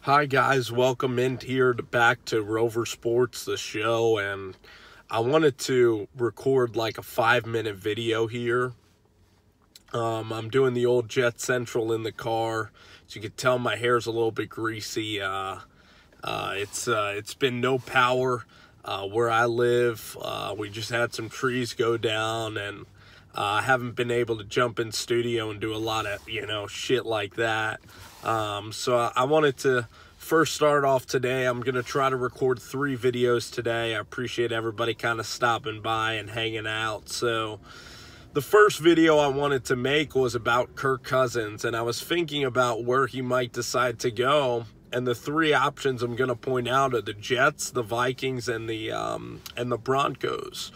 Hi guys, welcome in here back to Rover Sports, the show, and I wanted to record like a 5-minute video here. I'm doing the old Jet Central in the car. As you can tell, my hair's a little bit greasy. It's been no power where I live. We just had some trees go down, and I haven't been able to jump in studio and do a lot of, shit like that. So I wanted to first start off today. I'm going to try to record 3 videos today. I appreciate everybody kind of stopping by and hanging out. So the first video I wanted to make was about Kirk Cousins, and I was thinking about where he might decide to go. And the 3 options I'm going to point out are the Jets, the Vikings, and the Broncos.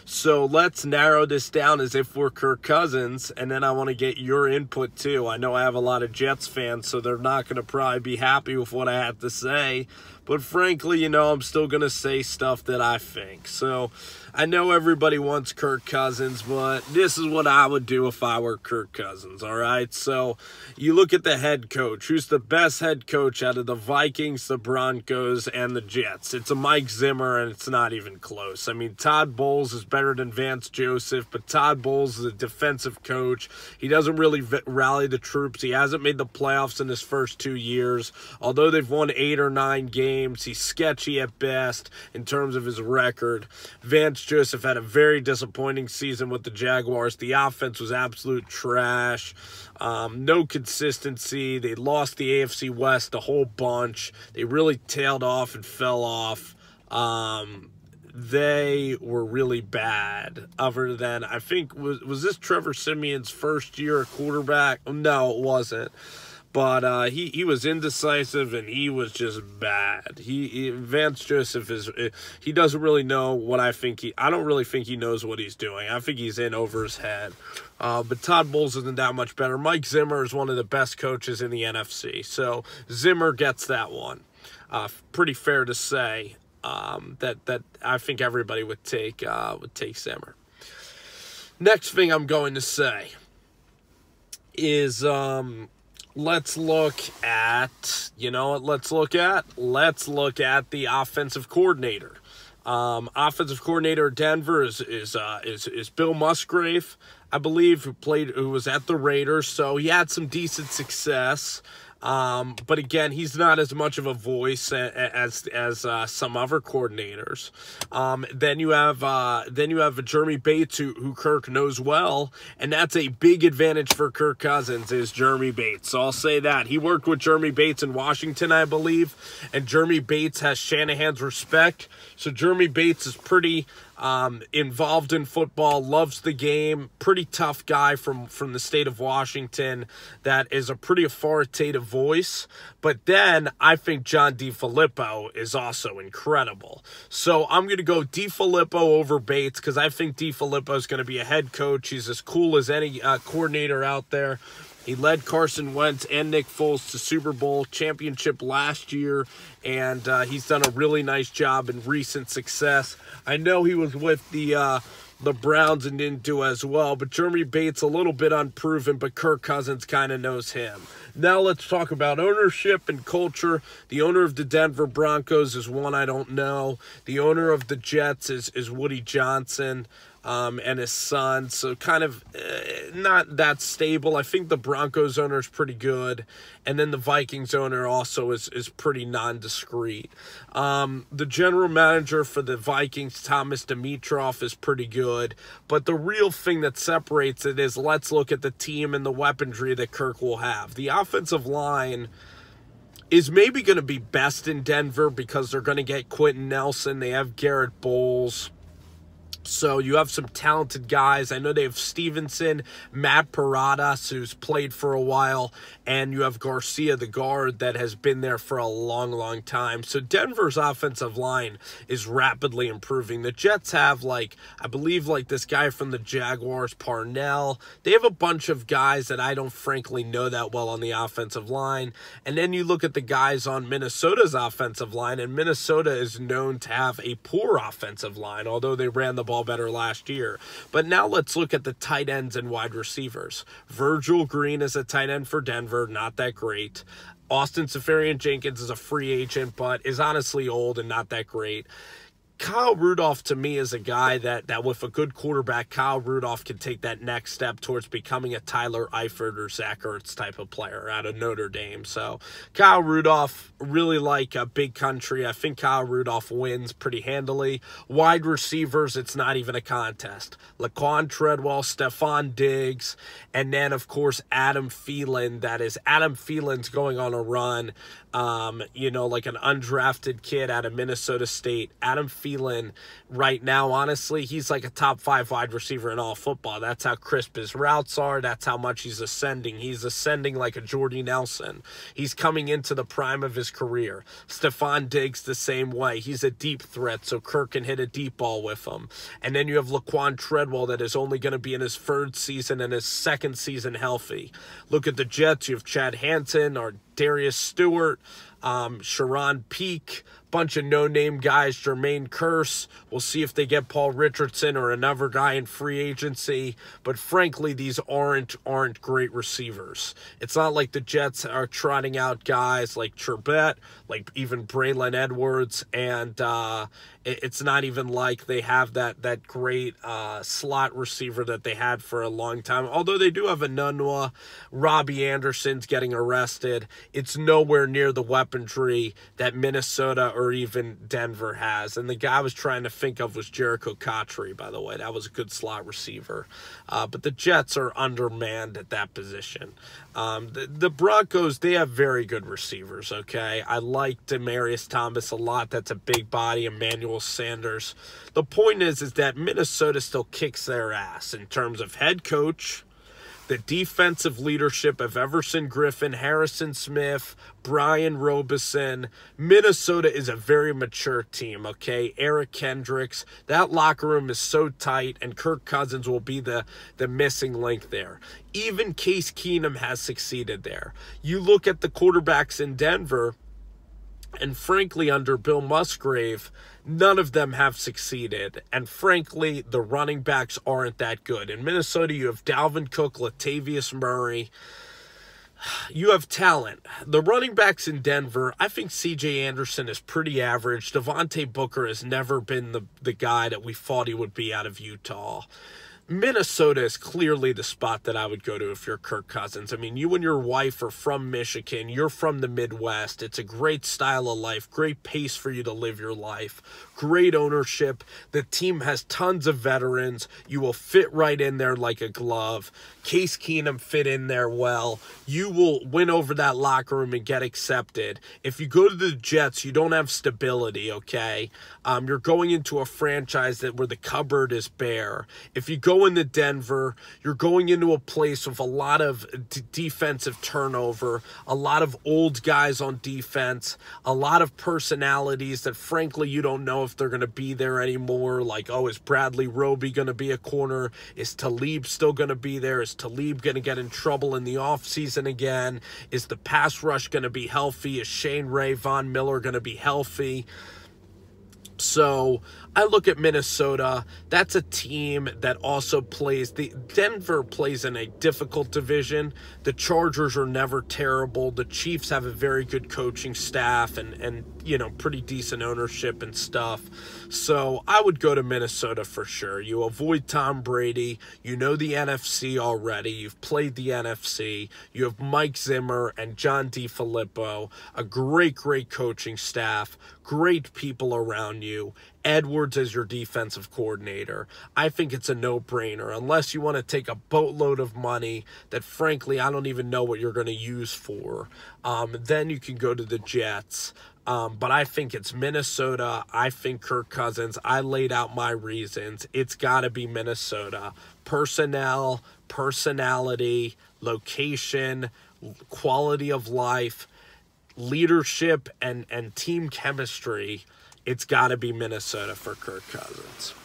So let's narrow this down as if we're Kirk Cousins, and then I want to get your input too. I know I have a lot of Jets fans, so they're not going to probably be happy with what I have to say. But frankly, I'm still going to say stuff that I think. So I know everybody wants Kirk Cousins, but this is what I would do if I were Kirk Cousins, all right? So you look at the head coach. Who's the best head coach out of the Vikings, the Broncos, and the Jets? It's a Mike Zimmer, and it's not even close. I mean, Todd Bowles is better than Vance Joseph, but Todd Bowles is a defensive coach. He doesn't really rally the troops. He hasn't made the playoffs in his first 2 years. Although they've won 8 or 9 games, he's sketchy at best in terms of his record. Vance Joseph had a very disappointing season with the Jaguars. The offense was absolute trash. No consistency. They lost the AFC West a whole bunch. They really tailed off and fell off. They were really bad. Other than, I think, was this Trevor Simeon's first year at quarterback? No, it wasn't. But he was indecisive, and he was just bad. Vance Joseph he doesn't really know what I think. I don't really think he knows what he's doing. I think he's in over his head. But Todd Bowles isn't that much better. Mike Zimmer is one of the best coaches in the NFC. So Zimmer gets that one. Pretty fair to say that I think everybody would take Zimmer. Next thing I'm going to say is let's look at, let's look at the offensive coordinator. Offensive coordinator at Denver is Bill Musgrave, I believe, who was at the Raiders. So he had some decent success. But again, he's not as much of a voice as some other coordinators. Then you have Jeremy Bates, who Kirk knows well, and that's a big advantage for Kirk Cousins is Jeremy Bates. So I'll say that he worked with Jeremy Bates in Washington, I believe, and Jeremy Bates has Shanahan's respect. So Jeremy Bates is pretty involved in football, loves the game, pretty tough guy from the state of Washington that is a pretty authoritative voice. But then I think John DeFilippo is also incredible. So I'm going to go DeFilippo over Bates because I think DeFilippo is going to be a head coach. He's as cool as any coordinator out there. He led Carson Wentz and Nick Foles to Super Bowl championship last year, and he's done a really nice job in recent success. I know he was with the Browns and didn't do as well, but Jeremy Bates a little bit unproven, but Kirk Cousins kind of knows him. Now let's talk about ownership and culture. The owner of the Denver Broncos is one I don't know. The owner of the Jets is Woody Johnson. And his son, so kind of not that stable. I think the Broncos owner is pretty good, and then the Vikings owner also is pretty nondescript. The general manager for the Vikings, Thomas Dimitroff, is pretty good, but the real thing that separates it is let's look at the team and the weaponry that Kirk will have. The offensive line is maybe going to be best in Denver because they're going to get Quentin Nelson. They have Garrett Bowles. So you have some talented guys. I know they have Stevenson, Matt Paradas, who's played for a while, and you have Garcia, the guard, that has been there for a long, long time. So Denver's offensive line is rapidly improving. The Jets have, I believe, this guy from the Jaguars, Parnell. They have a bunch of guys that I don't frankly know that well on the offensive line. And then you look at the guys on Minnesota's offensive line, and Minnesota is known to have a poor offensive line, although they ran the ball ball better last year. But now let's look at the tight ends and wide receivers. Virgil Green is a tight end for Denver, not that great. Austin Seferian-Jenkins is a free agent, but is honestly old and not that great. Kyle Rudolph, to me, is a guy that with a good quarterback, Kyle Rudolph can take that next step towards becoming a Tyler Eifert or Zach Ertz type of player out of Notre Dame. So Kyle Rudolph, really like a big country. I think Kyle Rudolph wins pretty handily. Wide receivers, it's not even a contest. Laquan Treadwell, Stephon Diggs, and then, of course, Adam Thielen. Adam Thielen's going on a run. Like an undrafted kid out of Minnesota State. Adam Thielen, right now, honestly, he's like a top 5 wide receiver in all football. That's how crisp his routes are. That's how much he's ascending. He's ascending like a Jordy Nelson. He's coming into the prime of his career. Stephon Diggs the same way. He's a deep threat, so Kirk can hit a deep ball with him. And then you have Laquan Treadwell that is only going to be in his 3rd season and his 2nd season healthy. Look at the Jets. You have Chad Hansen or Darius Stewart, Sharon Peake, bunch of no-name guys, Jermaine Kearse. We'll see if they get Paul Richardson or another guy in free agency. But frankly, these aren't great receivers. It's not like the Jets are trotting out guys like Charbet, like even Braylon Edwards, and it's not even like they have that great slot receiver that they had for a long time. Although they do have a Nunwa. Robbie Anderson's getting arrested. It's nowhere near the weaponry that Minnesota or even Denver has. And the guy I was trying to think of was Jericho Cotchery, by the way. That was a good slot receiver. But the Jets are undermanned at that position. The Broncos, they have very good receivers, okay? I like Demaryius Thomas a lot. That's a big body. Emmanuel Sanders. The point is that Minnesota still kicks their ass in terms of head coach, the defensive leadership of Everson Griffin, Harrison Smith, Brian Robeson. Minnesota is a very mature team, okay? Eric Kendricks. That locker room is so tight, and Kirk Cousins will be the missing link there. Even Case Keenum has succeeded there. You look at the quarterbacks in Denver, and frankly, under Bill Musgrave, none of them have succeeded. And frankly, the running backs aren't that good. In Minnesota, you have Dalvin Cook, Latavius Murray. You have talent. The running backs in Denver, I think C.J. Anderson is pretty average. Devontae Booker has never been the guy that we thought he would be out of Utah. Minnesota is clearly the spot that I would go to if you're Kirk Cousins. I mean, you and your wife are from Michigan. You're from the Midwest. It's a great style of life, great pace for you to live your life, great ownership. The team has tons of veterans. You will fit right in there like a glove. Case Keenum fit in there well. You will win over that locker room and get accepted. If you go to the Jets, you don't have stability, okay? You're going into a franchise where the cupboard is bare. If you go into Denver, you're going into a place with a lot of defensive turnover, a lot of old guys on defense, a lot of personalities that frankly you don't know if they're going to be there anymore. Like, oh, is Bradley Roby going to be a corner? Is Talib still going to be there? Is Talib going to get in trouble in the offseason again? Is the pass rush going to be healthy? Is Shane Ray, Von Miller going to be healthy? So I look at Minnesota. That's a team that also plays. Denver plays in a difficult division. The Chargers are never terrible. The Chiefs have a very good coaching staff and pretty decent ownership and stuff. So I would go to Minnesota for sure. You avoid Tom Brady. You know the NFC already. You've played the NFC. You have Mike Zimmer and John DeFilippo, a great coaching staff, great people around you. Edwards as your defensive coordinator. I think it's a no-brainer unless you want to take a boatload of money that frankly I don't even know what you're going to use for. Then you can go to the Jets. But I think it's Minnesota. I think Kirk Cousins. I laid out my reasons. It's got to be Minnesota. Personnel, personality, location, quality of life, leadership, and team chemistry. It's got to be Minnesota for Kirk Cousins.